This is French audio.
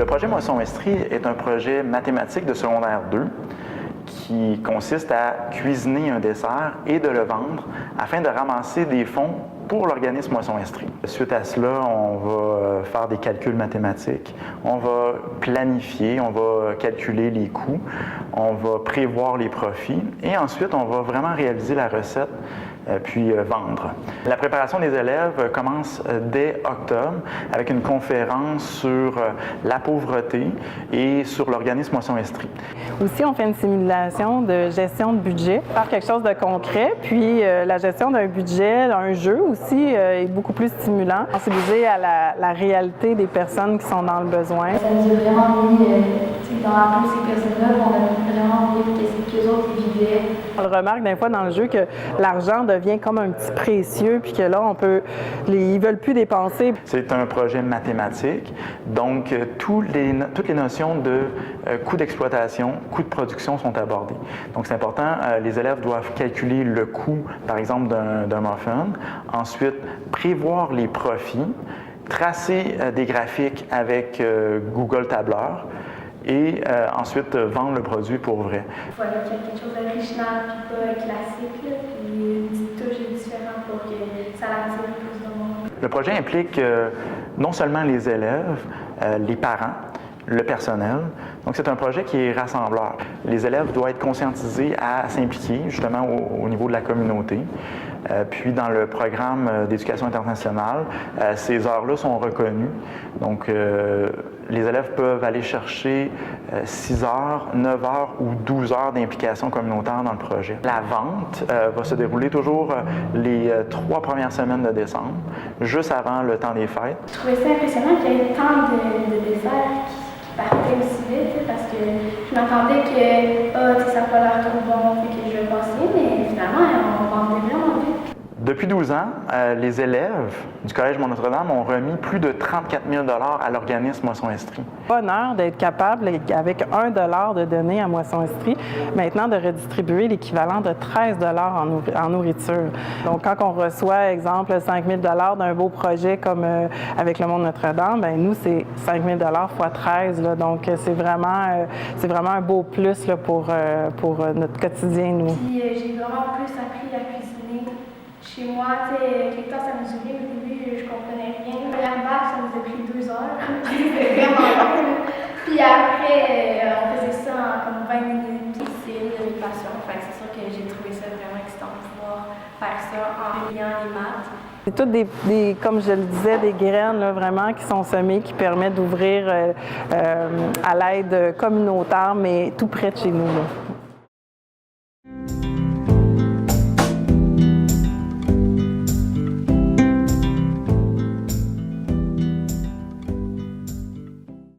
Le projet Moisson Estrie est un projet mathématique de secondaire 2 qui consiste à cuisiner un dessert et de le vendre afin de ramasser des fonds pour l'organisme Moisson Estrie. Suite à cela, on va faire des calculs mathématiques, on va planifier, on va calculer les coûts, on va prévoir les profits et ensuite on va vraiment réaliser la recette puis vendre. La préparation des élèves commence dès octobre avec une conférence sur la pauvreté et sur l'organisme Moisson Estrie. Aussi, on fait une simulation de gestion de budget, faire quelque chose de concret, puis la gestion d'un budget, d'un jeu aussi est beaucoup plus stimulant, sensibiliser à la réalité des personnes qui sont dans le besoin. Ça nous a vraiment mis dans la peau ces personnes-là, on a vraiment vu qu'eux autres vivaient. On remarque des fois dans le jeu que l'argent devient comme un petit précieux, puis que là, ils veulent plus dépenser. C'est un projet mathématique, donc toutes les notions de coût d'exploitation, coût de production sont abordées. Donc c'est important, les élèves doivent calculer le coût, par exemple, d'un muffin, ensuite prévoir les profits, tracer des graphiques avec Google Tableur, et ensuite vendre le produit pour vrai. Voilà, qu'il y a quelque chose d'original puis pas classique, là, puis une petite touche différente pour que ça attire plus de monde. Le projet implique non seulement les élèves, les parents, le personnel. Donc, c'est un projet qui est rassembleur. Les élèves doivent être conscientisés à s'impliquer justement au niveau de la communauté. Puis, dans le programme d'éducation internationale, ces heures-là sont reconnues. Donc, les élèves peuvent aller chercher 6 heures, 9 heures ou 12 heures d'implication communautaire dans le projet. La vente va se dérouler toujours les 3 premières semaines de décembre, juste avant le temps des fêtes. Je trouvais ça impressionnant qu'il y ait tant de desserts qui partaient aussi vite, parce que je m'attendais que ça n'a pas l'air trop bon, et que je vais passer, mais finalement, on vendait vraiment vite. Depuis 12 ans, les élèves du Collège Mont-Notre-Dame ont remis plus de 34 000 à l'organisme Moisson Estrie. Bonheur d'être capable, avec 1 $ de donner à Moisson Estrie, maintenant de redistribuer l'équivalent de 13 $ en nourriture. Donc, quand on reçoit, exemple, 5 000 $ d'un beau projet comme avec le Mont-Notre-Dame, bien, nous, c'est 5 000 $ fois 13. Là, donc, c'est vraiment un beau plus là, pour notre quotidien, nous. Puis, j'ai vraiment plus appris à cuisiner. Chez moi, quelque temps, ça me durait. Au début, je comprenais rien. La première vague, ça nous a pris 2 heures. C'était vraiment long. Puis après, on faisait ça en comme 20 minutes. Puis c'est une passion. Enfin, c'est sûr que j'ai trouvé ça vraiment excitant de pouvoir faire ça en reliant les maths. C'est toutes comme je le disais, des graines là, vraiment qui sont semées, qui permettent d'ouvrir à l'aide communautaire, mais tout près de chez nous. Là.